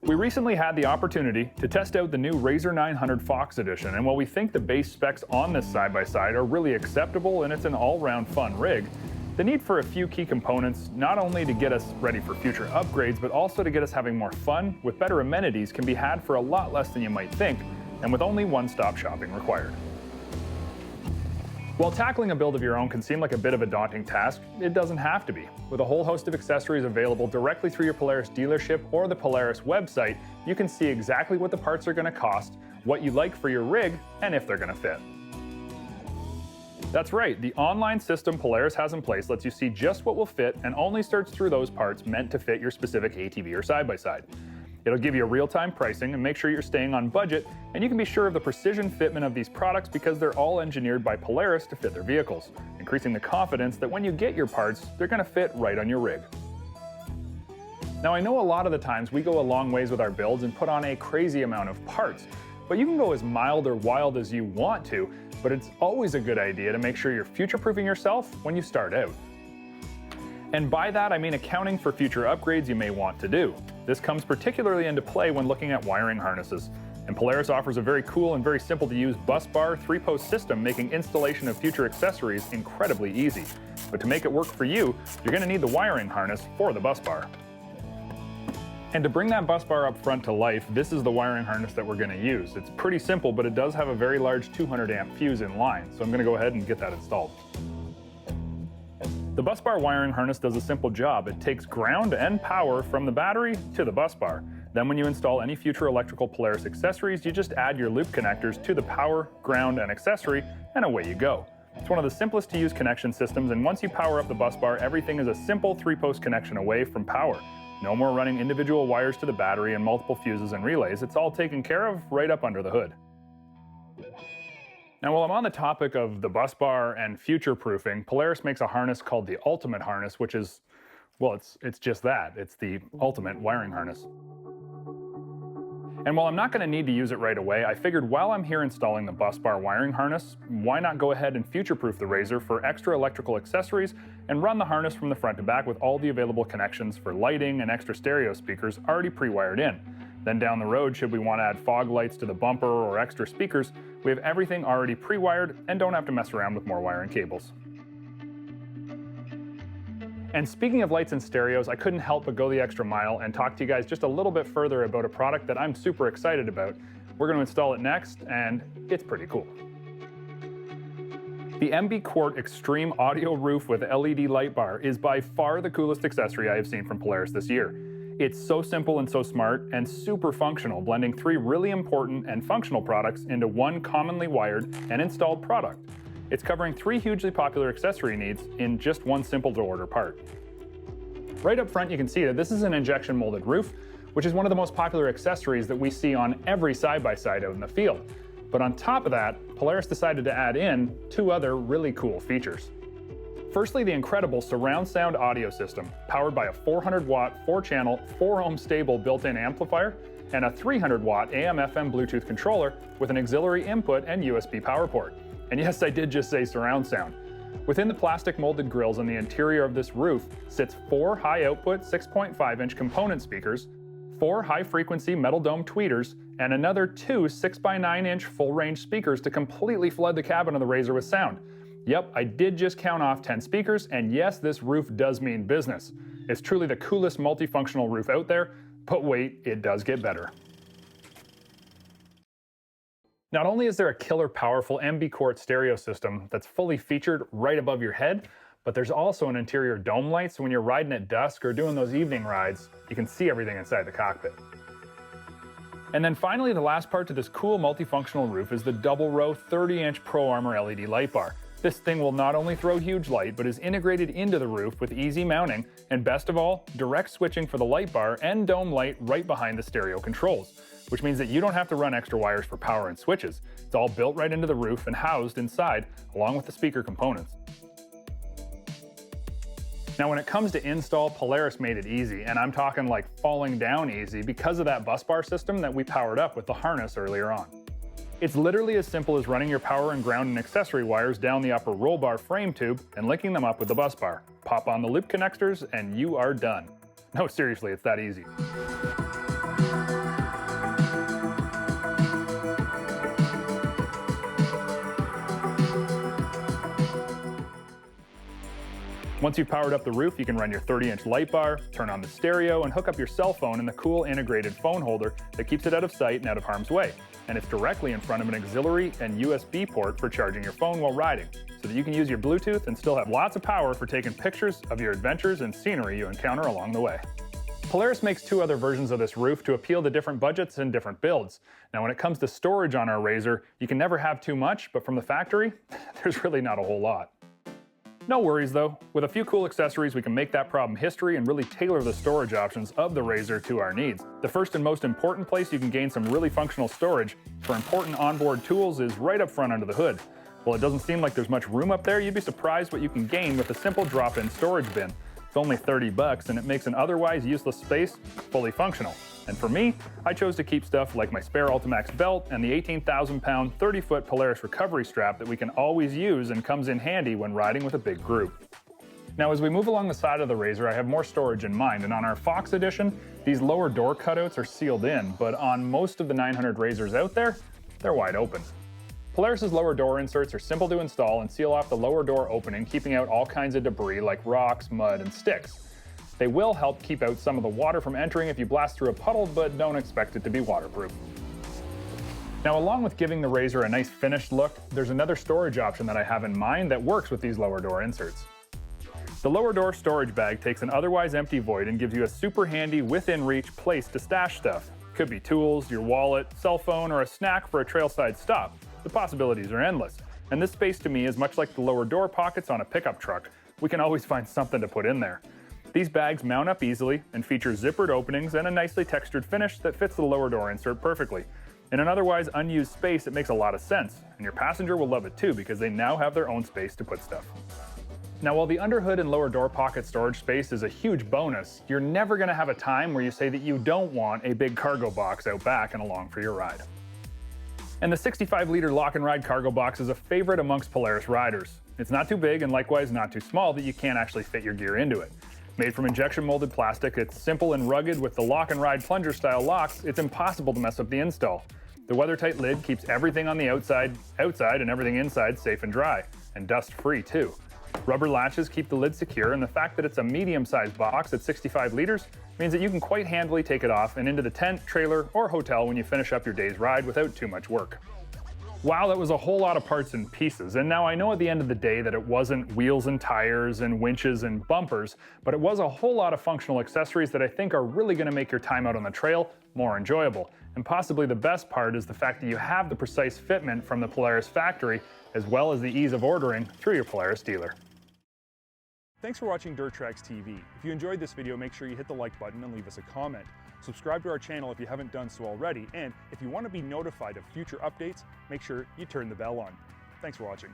We recently had the opportunity to test out the new RZR 900 Fox Edition, and while we think the base specs on this side-by-side are really acceptable and it's an all-round fun rig, the need for a few key components, not only to get us ready for future upgrades, but also to get us having more fun with better amenities, can be had for a lot less than you might think, and with only one-stop shopping required. While tackling a build of your own can seem like a bit of a daunting task, it doesn't have to be. With a whole host of accessories available directly through your Polaris dealership or the Polaris website, you can see exactly what the parts are going to cost, what you like for your rig, and if they're going to fit. That's right, the online system Polaris has in place lets you see just what will fit and only search through those parts meant to fit your specific ATV or side-by-side. It'll give you real-time pricing and make sure you're staying on budget, and you can be sure of the precision fitment of these products because they're all engineered by Polaris to fit their vehicles, increasing the confidence that when you get your parts, they're going to fit right on your rig. Now, I know a lot of the times we go a long ways with our builds and put on a crazy amount of parts, but you can go as mild or wild as you want to, but it's always a good idea to make sure you're future-proofing yourself when you start out. And by that, I mean accounting for future upgrades you may want to do. This comes particularly into play when looking at wiring harnesses. And Polaris offers a very cool and very simple to use Busbar 3-post system, making installation of future accessories incredibly easy. But to make it work for you, you're going to need the wiring harness for the Busbar. And to bring that Busbar up front to life, this is the wiring harness that we're going to use. It's pretty simple, but it does have a very large 200 amp fuse in line, so I'm going to go ahead and get that installed. The Busbar wiring harness does a simple job. It takes ground and power from the battery to the Busbar. Then when you install any future electrical Polaris accessories, you just add your loop connectors to the power, ground, and accessory, and away you go. It's one of the simplest to use connection systems, and once you power up the Busbar, everything is a simple 3-post connection away from power. No more running individual wires to the battery and multiple fuses and relays. It's all taken care of right up under the hood. Now, while I'm on the topic of the Busbar and future-proofing, Polaris makes a harness called the Ultimate Harness, which is, well, it's just that. It's the ultimate wiring harness. And while I'm not going to need to use it right away, I figured while I'm here installing the Busbar wiring harness, why not go ahead and future-proof the RZR for extra electrical accessories and run the harness from the front to back with all the available connections for lighting and extra stereo speakers already pre-wired in. Then down the road, should we want to add fog lights to the bumper or extra speakers, we have everything already pre-wired and don't have to mess around with more wiring cables. And speaking of lights and stereos, I couldn't help but go the extra mile and talk to you guys just a little bit further about a product that I'm super excited about. We're going to install it next, and it's pretty cool. The Quart Extreme Audio Roof with LED light bar is by far the coolest accessory I have seen from Polaris this year. It's so simple and so smart and super functional, blending 3 really important and functional products into one commonly wired and installed product. It's covering 3 hugely popular accessory needs in just one simple to order part. Right up front you can see that this is an injection molded roof, which is one of the most popular accessories that we see on every side-by-side out in the field. But on top of that, Polaris decided to add in 2 other really cool features. Firstly, the incredible surround sound audio system, powered by a 400-watt, 4-channel, 4-ohm stable built-in amplifier, and a 300-watt AM/FM Bluetooth controller with an auxiliary input and USB power port. And yes, I did just say surround sound. Within the plastic molded grills on the interior of this roof sits 4 high-output 6.5-inch component speakers, 4 high-frequency metal dome tweeters, and another 2 6x9-inch full-range speakers to completely flood the cabin of the RZR with sound. Yep, I did just count off 10 speakers, and yes, this roof does mean business. It's truly the coolest multifunctional roof out there, but wait, it does get better. Not only is there a killer powerful Quart stereo system that's fully featured right above your head, but there's also an interior dome light, so when you're riding at dusk or doing those evening rides, you can see everything inside the cockpit. And then finally, the last part to this cool multifunctional roof is the double row 30-inch Pro Armor LED light bar. This thing will not only throw huge light, but is integrated into the roof with easy mounting, and best of all, direct switching for the light bar and dome light right behind the stereo controls, which means that you don't have to run extra wires for power and switches. It's all built right into the roof and housed inside, along with the speaker components. Now when it comes to install, Polaris made it easy, and I'm talking like falling down easy because of that Busbar system that we powered up with the harness earlier on. It's literally as simple as running your power and ground and accessory wires down the upper roll bar frame tube and linking them up with the Busbar. Pop on the loop connectors and you are done. No, seriously, it's that easy. Once you've powered up the roof, you can run your 30-inch light bar, turn on the stereo, and hook up your cell phone in the cool integrated phone holder that keeps it out of sight and out of harm's way. And it's directly in front of an auxiliary and USB port for charging your phone while riding, so that you can use your Bluetooth and still have lots of power for taking pictures of your adventures and scenery you encounter along the way. Polaris makes 2 other versions of this roof to appeal to different budgets and different builds. Now when it comes to storage on our RZR, you can never have too much, but from the factory, there's really not a whole lot. No worries though, with a few cool accessories we can make that problem history and really tailor the storage options of the RZR to our needs. The first and most important place you can gain some really functional storage for important onboard tools is right up front under the hood. While it doesn't seem like there's much room up there, you'd be surprised what you can gain with a simple drop-in storage bin. It's only $30 and it makes an otherwise useless space fully functional. And for me, I chose to keep stuff like my spare Ultimax belt and the 18,000-pound 30-foot Polaris recovery strap that we can always use and comes in handy when riding with a big group. Now as we move along the side of the RZR, I have more storage in mind, and on our Fox edition, these lower door cutouts are sealed in, but on most of the 900 RZRs out there, they're wide open. Polaris's lower door inserts are simple to install and seal off the lower door opening, keeping out all kinds of debris like rocks, mud, and sticks. They will help keep out some of the water from entering if you blast through a puddle, but don't expect it to be waterproof. Now, along with giving the RZR a nice finished look, there's another storage option that I have in mind that works with these lower door inserts. The lower door storage bag takes an otherwise empty void and gives you a super handy, within reach place to stash stuff. Could be tools, your wallet, cell phone, or a snack for a trailside stop. The possibilities are endless. And this space to me is much like the lower door pockets on a pickup truck. We can always find something to put in there. These bags mount up easily and feature zippered openings and a nicely textured finish that fits the lower door insert perfectly. In an otherwise unused space, it makes a lot of sense, and your passenger will love it too because they now have their own space to put stuff. Now, while the underhood and lower door pocket storage space is a huge bonus, you're never going to have a time where you say that you don't want a big cargo box out back and along for your ride. And the 65-liter lock and ride cargo box is a favorite amongst Polaris riders. It's not too big and likewise not too small that you can't actually fit your gear into it. Made from injection molded plastic, it's simple and rugged. With the lock and ride plunger style locks, it's impossible to mess up the install. The weather-tight lid keeps everything on the outside and everything inside safe and dry, and dust-free too. Rubber latches keep the lid secure, and the fact that it's a medium-sized box at 65 liters means that you can quite handily take it off and into the tent, trailer, or hotel when you finish up your day's ride without too much work. Wow, that was a whole lot of parts and pieces, and now I know at the end of the day that it wasn't wheels and tires and winches and bumpers, but it was a whole lot of functional accessories that I think are really going to make your time out on the trail more enjoyable. And possibly the best part is the fact that you have the precise fitment from the Polaris factory, as well as the ease of ordering through your Polaris dealer. Thanks for watching Dirt Tracks TV. If you enjoyed this video, make sure you hit the like button and leave us a comment. Subscribe to our channel if you haven't done so already, and if you want to be notified of future updates, make sure you turn the bell on. Thanks for watching.